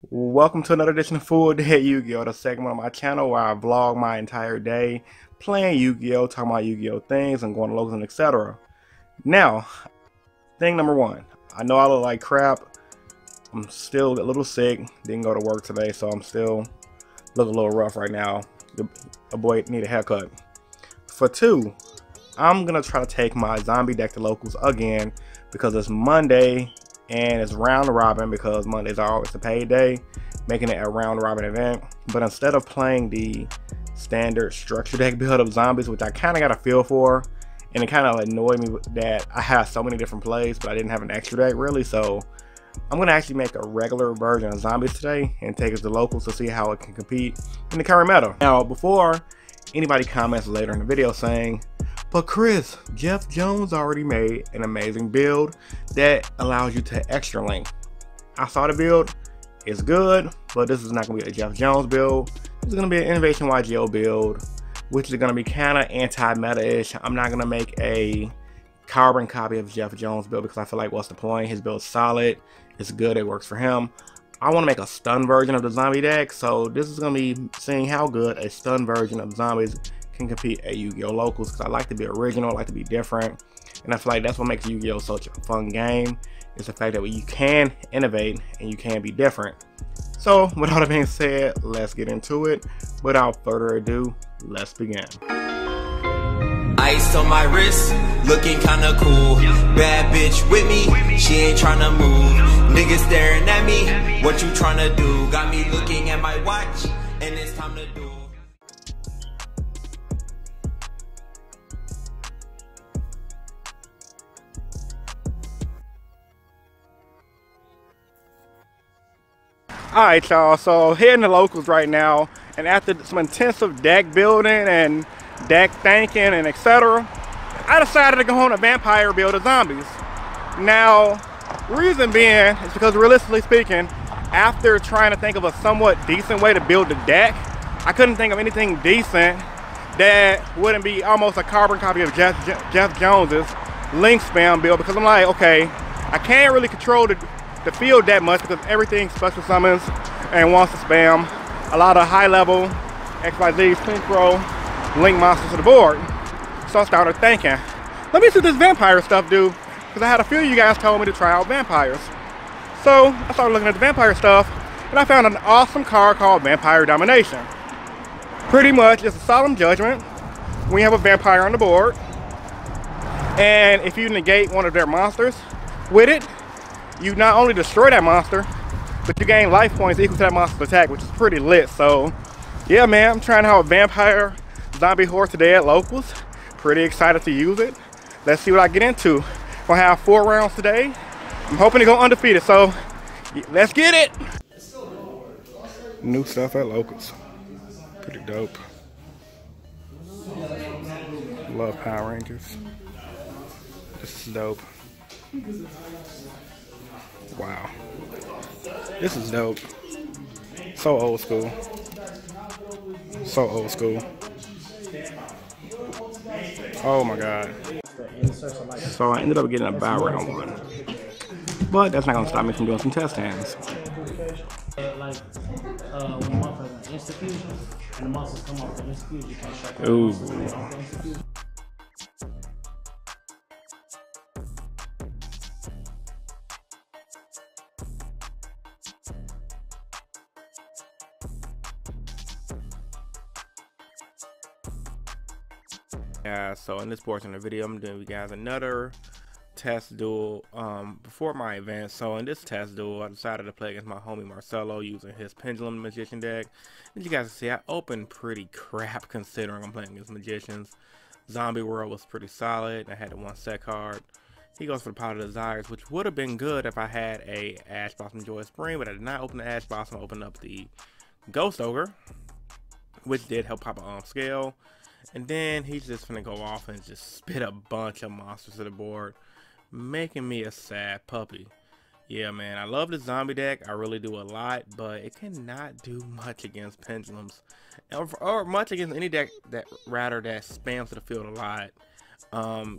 Welcome to another edition of Full Day Yu-Gi-Oh! The segment on my channel where I vlog my entire day playing Yu-Gi-Oh! Talking about Yu-Gi-Oh! Things and going to locals and etc. Now, thing number one. I know I look like crap. I'm still a little sick. Didn't go to work today, so I'm still looking a little rough right now. A boy need a haircut. For two, I'm going to try to take my zombie deck to locals again because it's Monday. And it's round robin because Mondays are always a payday, making it a round robin event. But instead of playing the standard structure deck build of zombies, which I kind of got a feel for, and it kind of annoyed me that I have so many different plays, but I didn't have an extra deck really. So I'm gonna actually make a regular version of zombies today and take it to locals to see how it can compete in the current meta. Now, before anybody comments later in the video saying, "But Chris, Jeff Jones already made an amazing build that allows you to extra link." I saw the build, it's good, but this is not going to be a Jeff Jones build. It's going to be an Innovation YGO build, which is going to be kind of anti-meta-ish. I'm not going to make a carbon copy of Jeff Jones build because I feel like what's the point? His build's solid, it's good, it works for him. I want to make a stun version of the zombie deck, so this is going to be seeing how good a stun version of zombies can compete at Yu-Gi-Oh! Locals, because I like to be original, I like to be different, and I feel like that's what makes Yu-Gi-Oh! Such a fun game, is the fact that you can innovate and you can be different. So with all that being said, let's get into it. Without further ado, let's begin. Ice on my wrist, looking kinda cool. Bad bitch with me, she ain't tryna move. Niggas staring at me, what you tryna do? Got me looking at my watch, and it's time to do. Alright y'all, so heading to locals right now, and after some intensive deck building and deck thinking and etc., I decided to go on a vampire build of zombies. Now, reason being is because realistically speaking, after trying to think of a somewhat decent way to build the deck, I couldn't think of anything decent that wouldn't be almost a carbon copy of Jeff Jones's link spam build, because I'm like, okay, I can't really control the field that much because everything special summons and wants to spam a lot of high level XYZ synchro link monsters to the board. So I started thinking, let me see what this vampire stuff do, because I had a few of you guys told me to try out vampires. So I started looking at the vampire stuff and I found an awesome card called Vampire Domination. Pretty much it's a solemn judgment when you have a vampire on the board, and if you negate one of their monsters with it, you not only destroy that monster, but you gain life points equal to that monster's attack, which is pretty lit. So yeah, man, I'm trying out a vampire zombie horde today at locals. Pretty excited to use it. Let's see what I get into. Gonna have 4 rounds today. I'm hoping to go undefeated, so let's get it. New stuff at locals. Pretty dope. Love Power Rangers. This is dope. Wow, this is dope. So old school. So old school. Oh my god. So I ended up getting a buy round 1, but that's not gonna stop me from doing some test hands. Ooh. Yeah, so in this portion of the video, I'm doing you guys another test duel before my event. So in this test duel, I decided to play against my homie Marcelo using his Pendulum Magician deck. As you guys can see, I opened pretty crap considering I'm playing against Magicians. Zombie World was pretty solid. I had the 1 set card. He goes for the Pot of Desires, which would have been good if I had a Ash Blossom Joyous Spring, but I did not open the Ash Blossom. I opened up the Ghost Ogre, which did help pop a scale. And then he's just gonna go off and just spit a bunch of monsters to the board, making me a sad puppy. Yeah, man, I love the zombie deck. I really do a lot, but it cannot do much against pendulums, or much against any deck that spams to the field a lot.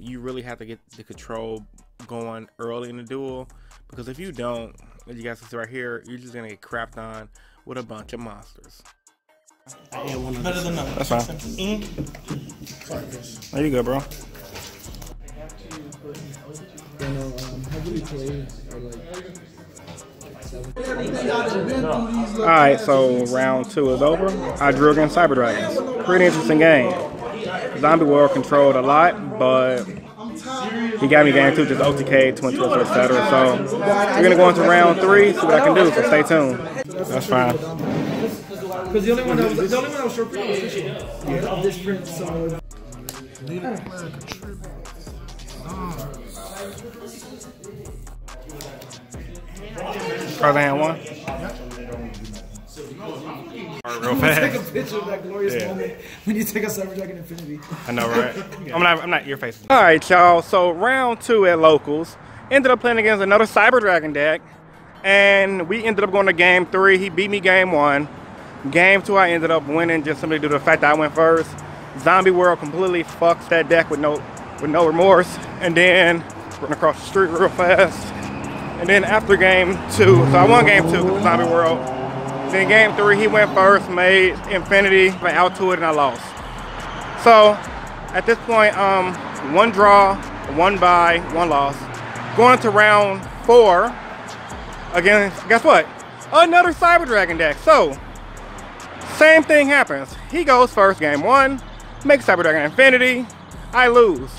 You really have to get the control going early in the duel, because if you don't, As you guys can see right here, you're just gonna get crapped on with a bunch of monsters. Better than none. That's fine. Sorry, Chris. There you go, bro. Alright, so round 2 is over. I drew against Cyber Dragons. Pretty interesting game. Zombie World controlled a lot, but he got me game 2, just OTK, Twin Twister, etc. So we're gonna go into round 3, see what I can do, so stay tuned. That's fine. Because the only one that was short print was this print, so Tarzan won. Real fast. take a picture of that glorious moment when you take a Cyber Dragon Infinity. I know, right? I'm not your face. All right, y'all. So round 2 at locals. Ended up playing against another Cyber Dragon deck, and we ended up going to game 3. He beat me game 1. Game 2, I ended up winning just simply due to the fact that I went first. Zombie World completely fucks that deck with no remorse, and then run across the street real fast. And then after game 2, so I won game 2 with Zombie World. Then game 3, he went first, made Infinity, went out to it, and I lost. So at this point, 1 draw, 1 bye, 1 loss. Going into round 4, again, guess what? Another Cyber Dragon deck. So same thing happens. He goes first, game 1, makes Cyber Dragon Infinity, I lose.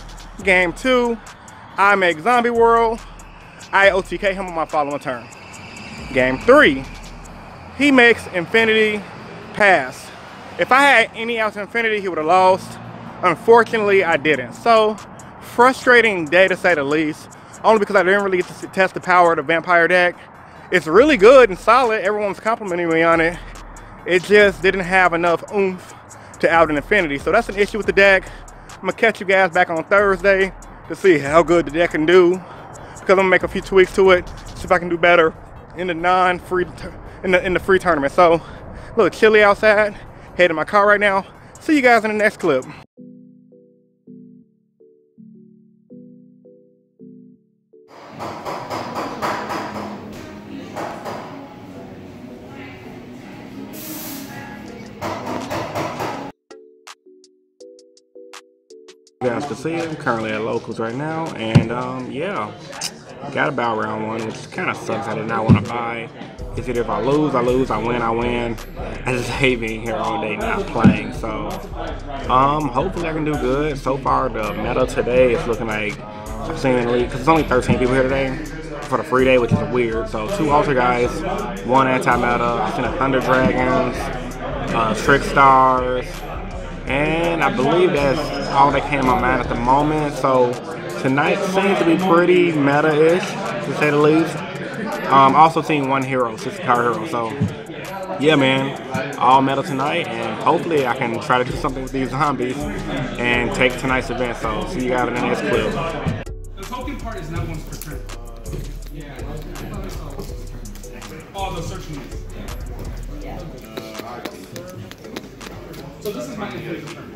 Game 2, I make Zombie World, I OTK him on my following turn. Game 3, he makes Infinity, pass. If I had any else Infinity, he would have lost. Unfortunately, I didn't. So, frustrating day to say the least, only because I didn't really get to test the power of the Vampire deck. It's really good and solid, everyone's complimenting me on it. It just didn't have enough oomph to out an Infinity. So that's an issue with the deck. I'm gonna catch you guys back on Thursday to see how good the deck can do. Because I'm gonna make a few tweaks to it, see if I can do better in the non-free, in the free tournament. So, a little chilly outside. Head in my car right now. See you guys in the next clip. You guys can see it. I'm currently at locals right now, and yeah, got about round 1, which kind of sucks. I did not want to buy. Because either if I lose, I lose. I win, I win. I just hate being here all day not playing. So hopefully I can do good. So far the meta today is looking like I've seen in the league, because it's only 13 people here today for the free day, which is weird. So 2 Ultra guys, 1 anti-meta. I've seen a Thunder Dragons, Trick Stars. And I believe that's all that came to my mind at the moment. So tonight seems to be pretty meta-ish, to say the least. Also seen 1 hero, 60-card hero. So yeah, man, all meta tonight, and hopefully I can try to do something with these zombies and take tonight's event. So see you guys in the next clip. The token part is not 1%. Yeah. Oh, the search needs. So this is my Infinity turn.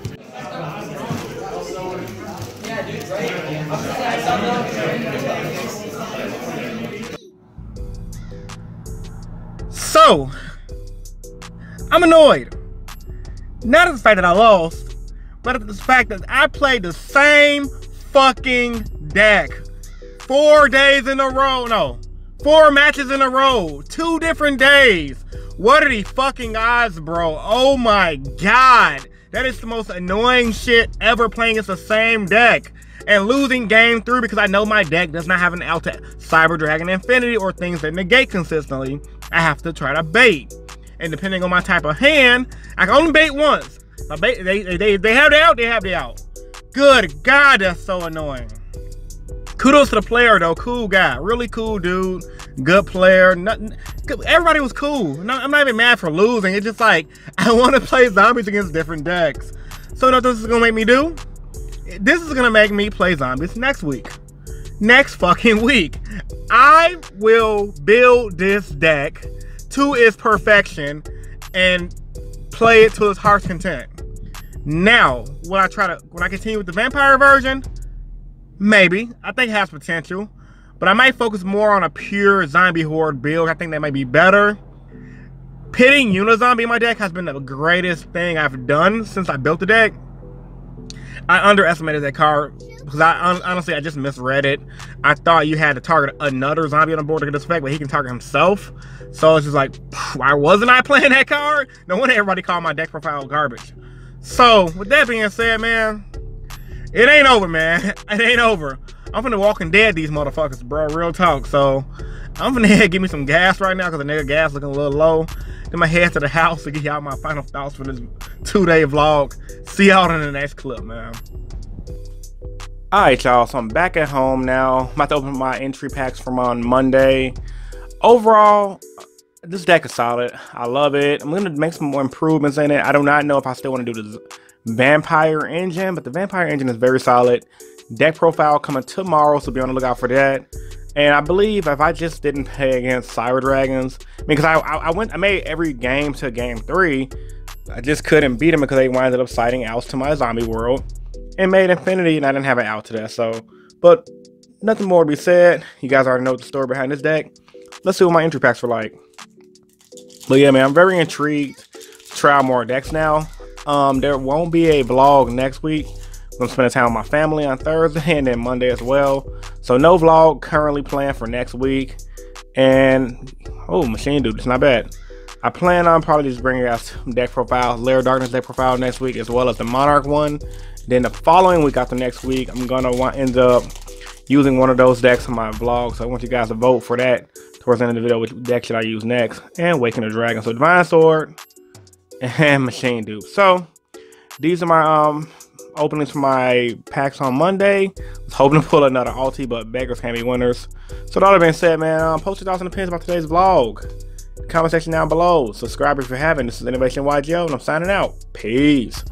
So, I'm annoyed. Not at the fact that I lost, but at the fact that I played the same fucking deck 4 days in a row. No, 4 matches in a row, 2 different days. What are the fucking odds, bro? Oh my god. That is the most annoying shit ever, playing against the same deck and losing game 3 because I know my deck does not have an out to Cyber Dragon Infinity or things that negate consistently. I have to try to bait. And depending on my type of hand, I can only bait once. If I bait, they have the out, they have the out. Good God, that's so annoying. Kudos to the player though, cool guy, really cool dude, good player. Everybody was cool. I'm not even mad for losing. It's just like, I want to play zombies against different decks. So you know what this is gonna make me do? This is gonna make me play zombies next week. Next fucking week. I will build this deck to its perfection and play it to its heart's content. Now, when I continue with the vampire version, maybe. I think it has potential. But I might focus more on a pure zombie horde build. I think that might be better. Pitting Unizombie in my deck has been the greatest thing I've done since I built the deck. I underestimated that card because honestly I just misread it. I thought you had to target another zombie on the board to get this effect, but he can target himself. So it's just like, why wasn't I playing that card? No wonder everybody called my deck profile garbage. So with that being said, man, it ain't over, man. It ain't over. I'm finna Walking Dead these motherfuckers, bro. Real talk. So I'm finna head give me some gas right now because the nigga gas looking a little low. Then my head to the house to get y'all my final thoughts for this 2-day vlog. See y'all in the next clip, man. Alright, y'all. So I'm back at home now. I'm about to open my entry packs from on Monday. Overall, this deck is solid. I love it. I'm gonna make some more improvements in it. I do not know if I still want to do the Vampire Engine, but the Vampire Engine is very solid. Deck profile coming tomorrow, so be on the lookout for that. And I believe if I just didn't play against Cyber Dragons, because I made every game to game 3, I just couldn't beat them because they winded up citing outs to my zombie world and made Infinity, and I didn't have an out to that. So, but nothing more to be said. You guys already know the story behind this deck. Let's see what my entry packs were like. But yeah, man, I'm very intrigued to try out more decks now. There won't be a vlog next week. I'm spending time with my family on Thursday and then Monday as well. So no vlog currently planned for next week. And oh, Machine Dude, it's not bad. I plan on probably just bringing out some deck profiles, Lair of Darkness deck profile next week, as well as the Monarch one. Then the following week after next week, I'm gonna end up using one of those decks in my vlog. So I want you guys to vote for that towards the end of the video. Which deck should I use next? And Waking the Dragon. So Divine Sword and Machine Dude. So these are my openings for my packs on Monday. I was hoping to pull another ulti, but beggars can't be winners. So with all that being said, man, post your thoughts in the pins about today's vlog. Comment section down below. Subscribe if you haven't. This is Innovation YGO, and I'm signing out. Peace.